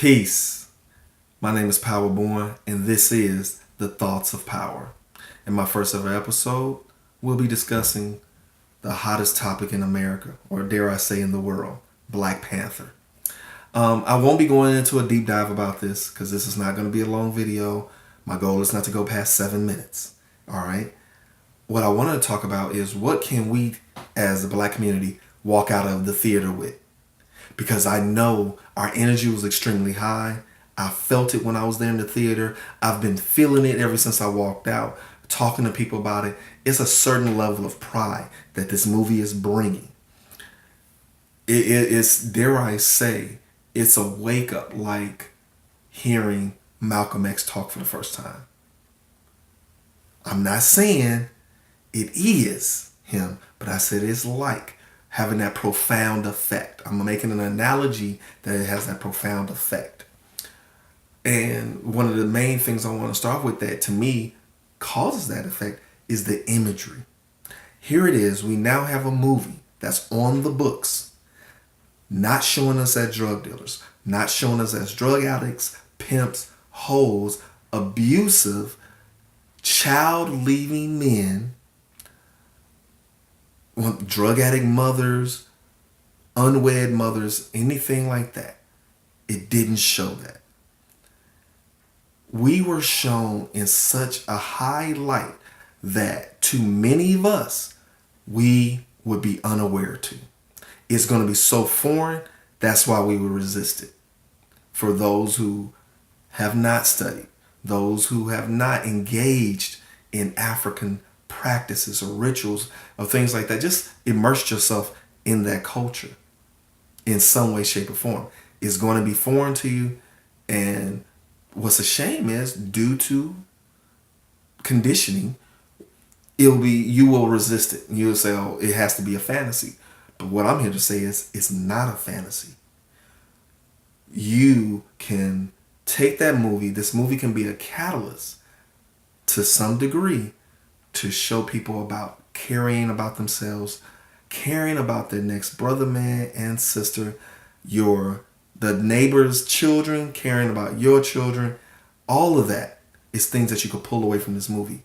Peace. My name is Powerborn, and this is The Thoughts of Power. In my first ever episode, we'll be discussing the hottest topic in America, or dare I say in the world, Black Panther. I won't be going into a deep dive about this because this is not going to be a long video. My goal is not to go past 7 minutes. All right. What I want to talk about is what can we, as the Black community, walk out of the theater with? Because I know our energy was extremely high. I felt it when I was there in the theater. I've been feeling it ever since I walked out, talking to people about it. It's a certain level of pride that this movie is bringing. It's, dare I say, it's a wake up like hearing Malcolm X talk for the first time. I'm not saying it is him, but I said it's like having that profound effect. I'm making an analogy that it has that profound effect. And one of the main things I want to start with that to me causes that effect is the imagery. Here it is. We now have a movie that's on the books, not showing us as drug dealers, not showing us as drug addicts, pimps, hoes, abusive, child-leaving men, drug addict mothers, unwed mothers, anything like that. It didn't show that. We were shown in such a high light that to many of us, we would be unaware to. It's going to be so foreign, that's why we would resist it. For those who have not studied, those who have not engaged in African practices or rituals or things like that, just immerse yourself in that culture in some way, shape, or form. It's going to be foreign to you, and what's a shame is due to conditioning, you will resist it. You'll say, oh, it has to be a fantasy. But what I'm here to say is it's not a fantasy. You can take that movie. This movie can be a catalyst to some degree to show people about caring about themselves, caring about their next brother, man, and sister, the neighbor's children, caring about your children. All of that is things that you could pull away from this movie.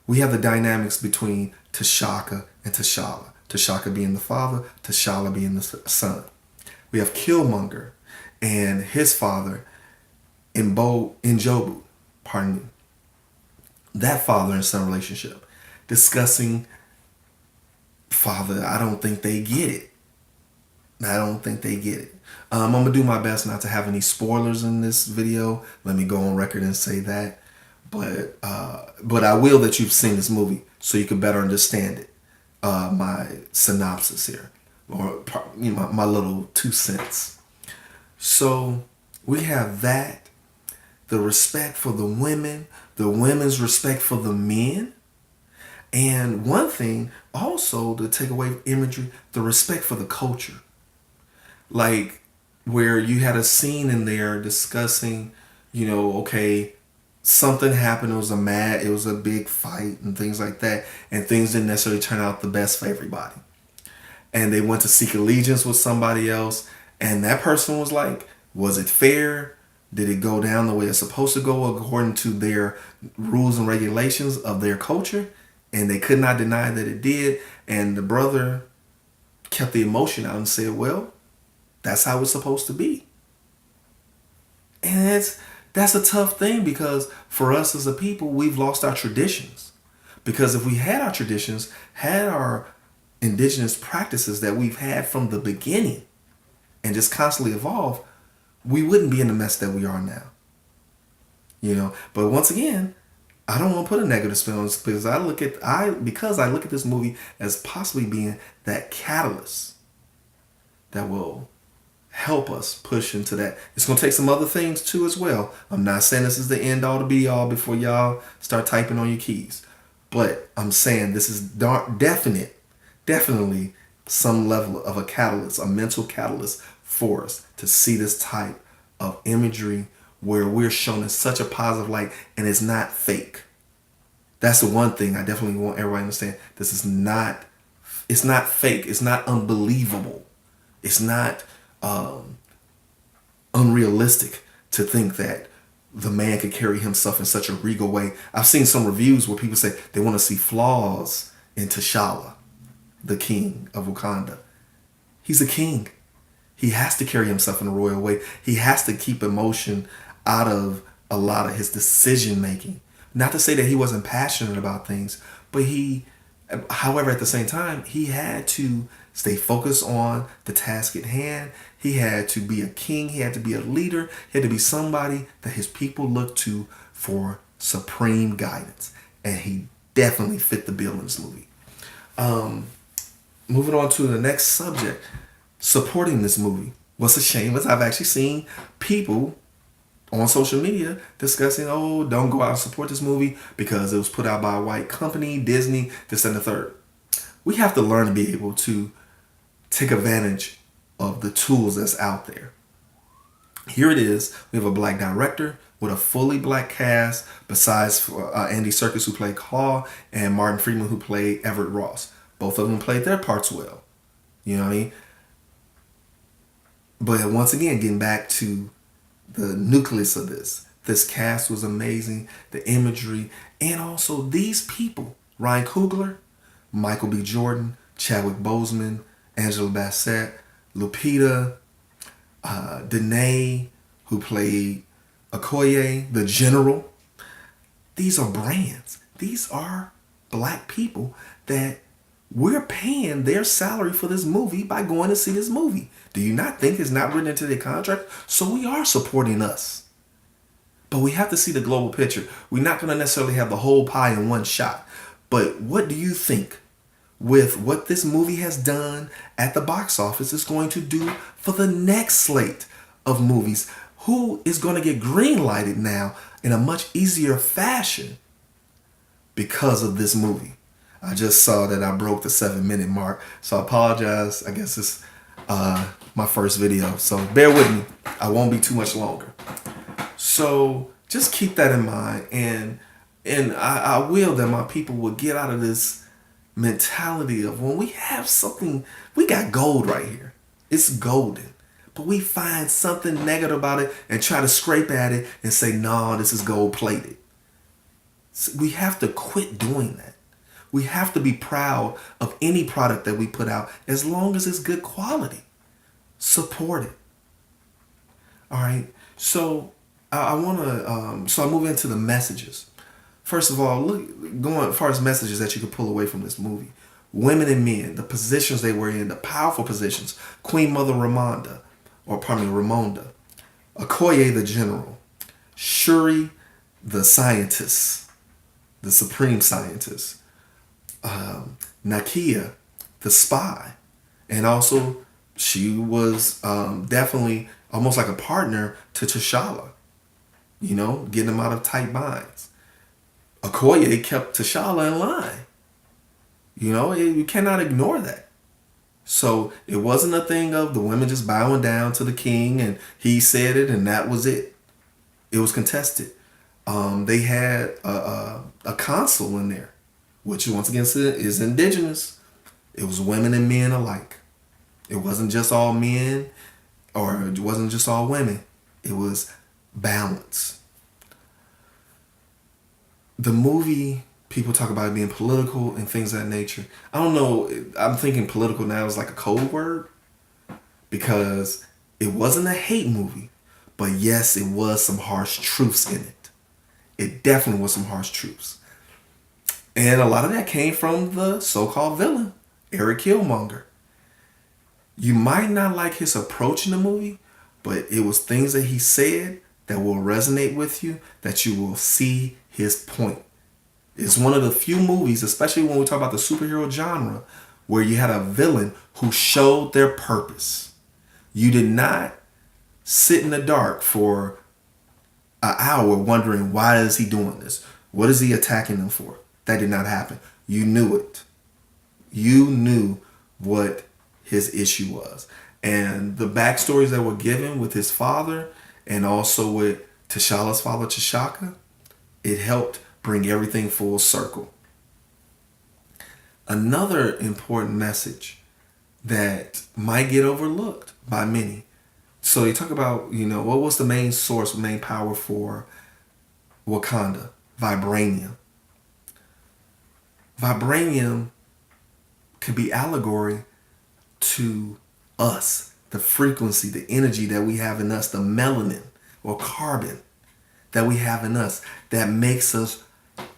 We have the dynamics between T'Chaka and T'Challa. T'Chaka being the father, T'Challa being the son. We have Killmonger and his father in Jobu, pardon me. That father and son relationship. Discussing father, I don't think they get it. I'm going to do my best not to have any spoilers in this video. Let me go on record and say that. But I will that you've seen this movie so you can better understand it. My synopsis here, or my little 2 cents. So we have that, the respect for the women, the women's respect for the men, and one thing also to take away imagery, the respect for the culture. Like where you had a scene in there discussing, okay, something happened, it was a big fight and things like that, and things didn't necessarily turn out the best for everybody. And they went to seek allegiance with somebody else, and that person was like, was it fair? Did it go down the way it's supposed to go according to their rules and regulations of their culture? And they could not deny that it did. And the brother kept the emotion out and said, well, that's how it's supposed to be. And that's a tough thing, because for us as a people, we've lost our traditions. Because if we had our traditions, had our indigenous practices that we've had from the beginning and just constantly evolve, we wouldn't be in the mess that we are now. But once again, I don't want to put a negative spin on this, because I look at this movie as possibly being that catalyst that will help us push into that. It's going to take some other things too as well. I'm not saying this is the end all to be all before y'all start typing on your keys. But I'm saying this is definitely some level of a catalyst, a mental catalyst for us to see this type of imagery where we're shown in such a positive light and it's not fake. That's the one thing I definitely want everybody to understand. It's not fake. It's not unbelievable. It's not unrealistic to think that the man could carry himself in such a regal way. I've seen some reviews where people say they want to see flaws in T'Challa, the king of Wakanda. He's a king. He has to carry himself in a royal way. He has to keep emotion out of a lot of his decision making. Not to say that he wasn't passionate about things, but however, at the same time, he had to stay focused on the task at hand. He had to be a king. He had to be a leader. He had to be somebody that his people looked to for supreme guidance. And he definitely fit the bill in this movie. Moving on to the next subject, supporting this movie. What's a shame is I've actually seen people on social media discussing, oh, don't go out and support this movie because it was put out by a white company, Disney, this and the third. We have to learn to be able to take advantage of the tools that's out there. Here it is. We have a black director with a fully black cast besides Andy Serkis, who played Claw, and Martin Freeman, who played Everett Ross. Both of them played their parts well. You know what I mean? But once again, getting back to the nucleus of this cast was amazing. The imagery, and also these people: Ryan Coogler, Michael B. Jordan, Chadwick Boseman, Angela Bassett, Lupita, Danae, who played Okoye, the general. These are brands. These are black people that we're paying their salary for this movie by going to see this movie. Do you not think it's not written into their contract? So we are supporting us. But we have to see the global picture. We're not going to necessarily have the whole pie in one shot. But what do you think with what this movie has done at the box office is going to do for the next slate of movies? Who is going to get green lighted now in a much easier fashion because of this movie? I just saw that I broke the 7-minute mark, so I apologize. I guess it's my first video, so bear with me. I won't be too much longer. So just keep that in mind, and I will that my people will get out of this mentality of when we have something, we got gold right here. It's golden. But we find something negative about it and try to scrape at it and say, no, this is gold plated. We have to quit doing that. We have to be proud of any product that we put out as long as it's good quality. Support it. All right. So I want to, so I move into the messages. First of all, going as far as messages that you can pull away from this movie. Women and men, the positions they were in, the powerful positions. Queen Mother Ramonda, Okoye the general, Shuri the scientist, the supreme scientist, Nakia the spy, and also she was definitely almost like a partner to T'Challa, you know, getting him out of tight binds. Okoye kept T'Challa in line. You know, you cannot ignore that. So it wasn't a thing of the women just bowing down to the king and he said it and that was it. It was contested. They had a consul in there, which once again is indigenous. It was women and men alike. It wasn't just all men or it wasn't just all women. It was balance. The movie, people talk about it being political and things of that nature. I don't know. I'm thinking political now is like a code word because it wasn't a hate movie, but yes, it was some harsh truths in it. It definitely was some harsh truths. And a lot of that came from the so-called villain, Eric Killmonger. You might not like his approach in the movie, but it was things that he said that will resonate with you, that you will see his point. It's one of the few movies, especially when we talk about the superhero genre, where you had a villain who showed their purpose. You did not sit in the dark for an hour wondering, why is he doing this? What is he attacking them for? That did not happen. You knew it. You knew what his issue was. And the backstories that were given with his father and also with T'Challa's father, T'Chaka, it helped bring everything full circle. Another important message that might get overlooked by many. So you talk about, what was the main source, main power for Wakanda? Vibranium. Vibranium could be allegory to us, the frequency, the energy that we have in us, the melanin or carbon that we have in us that makes us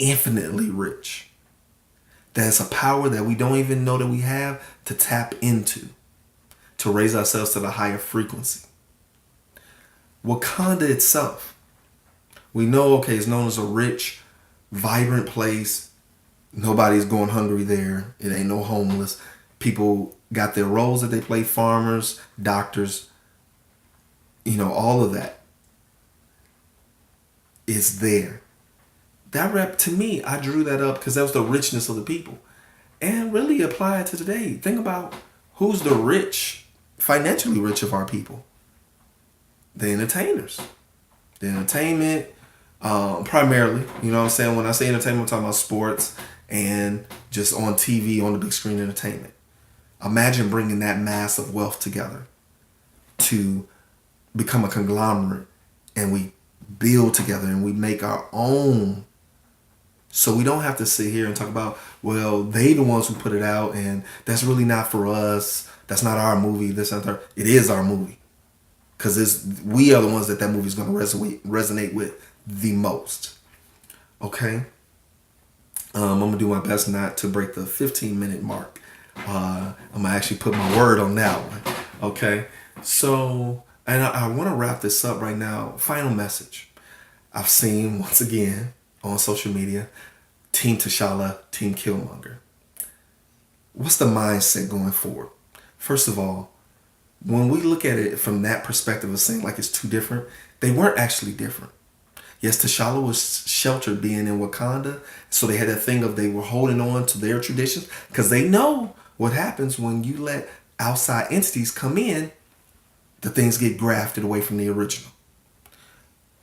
infinitely rich. That's a power that we don't even know that we have to tap into, to raise ourselves to the higher frequency. Wakanda itself, we know, okay, it's known as a rich, vibrant place. Nobody's going hungry there. It ain't no homeless. People got their roles that they play, farmers, doctors, all of that is there. That rep, to me, I drew that up because that was the richness of the people. And really apply it to today. Think about who's the rich, financially rich of our people. The entertainers. The entertainment, primarily, you know what I'm saying? When I say entertainment, I'm talking about sports and just on TV, on the big screen entertainment. Imagine bringing that mass of wealth together to become a conglomerate, and we build together and we make our own. So we don't have to sit here and talk about, well, they the ones who put it out and that's really not for us. That's not our movie. This and that. It is our movie. Because we are the ones that movie is going to resonate with the most. Okay? I'm going to do my best not to break the 15-minute mark. I'm going to actually put my word on that one. Okay? So, and I want to wrap this up right now. Final message. I've seen, once again, on social media, Team T'Challa, Team Killmonger. What's the mindset going forward? First of all, when we look at it from that perspective of saying like it's too different, they weren't actually different. Yes, T'Challa was sheltered being in Wakanda, so they had that thing of they were holding on to their traditions because they know what happens when you let outside entities come in, the things get grafted away from the original.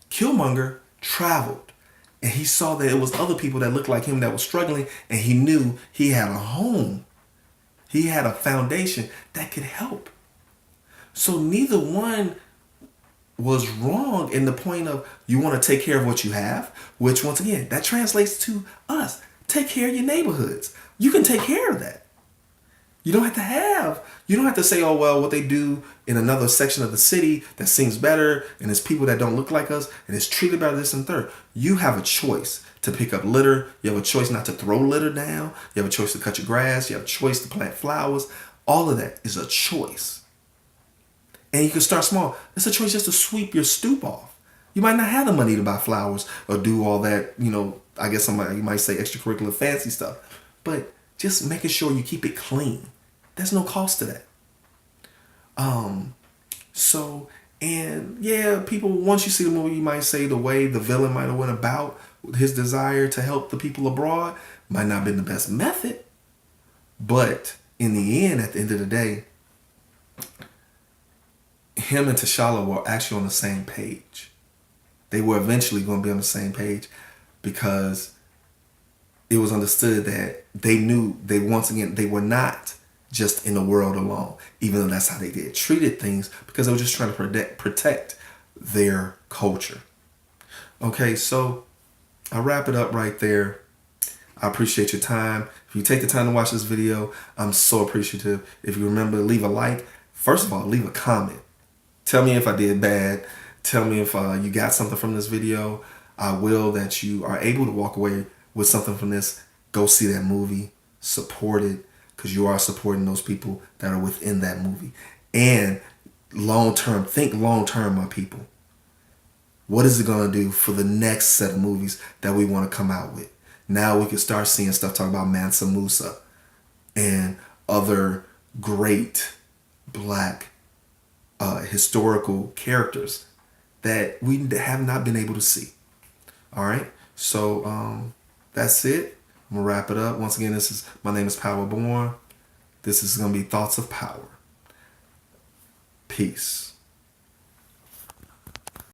Killmonger traveled and he saw that it was other people that looked like him that were struggling, and he knew he had a home. He had a foundation that could help. So neither one was wrong in the point of you want to take care of what you have, which once again, that translates to us. Take care of your neighborhoods. You can take care of that. You don't have to say, oh, well, what they do in another section of the city that seems better and it's people that don't look like us and it's treated better this and third. You have a choice to pick up litter. You have a choice not to throw litter down. You have a choice to cut your grass. You have a choice to plant flowers. All of that is a choice. And you can start small. It's a choice just to sweep your stoop off. You might not have the money to buy flowers or do all that, I guess you might say extracurricular fancy stuff. But just making sure you keep it clean. There's no cost to that. People, once you see the movie, you might say the way the villain might have went about his desire to help the people abroad might not have been the best method. But in the end, at the end of the day, him and T'Challa were actually on the same page. They were eventually going to be on the same page because it was understood that they knew they were not just in the world alone, even though that's how they treated things, because they were just trying to protect their culture. Okay, so I'll wrap it up right there. I appreciate your time. If you take the time to watch this video, I'm so appreciative. If you remember, leave a like. First of all, leave a comment. Tell me if I did bad. Tell me if you got something from this video. I will that you are able to walk away with something from this. Go see that movie. Support it, because you are supporting those people that are within that movie. And long-term, think long-term, my people. What is it going to do for the next set of movies that we want to come out with? Now we can start seeing stuff talking about Mansa Musa and other great black historical characters that we have not been able to see. All right. So that's it. I'm going to wrap it up. Once again, my name is Power Born. This is going to be Thoughts of Power. Peace.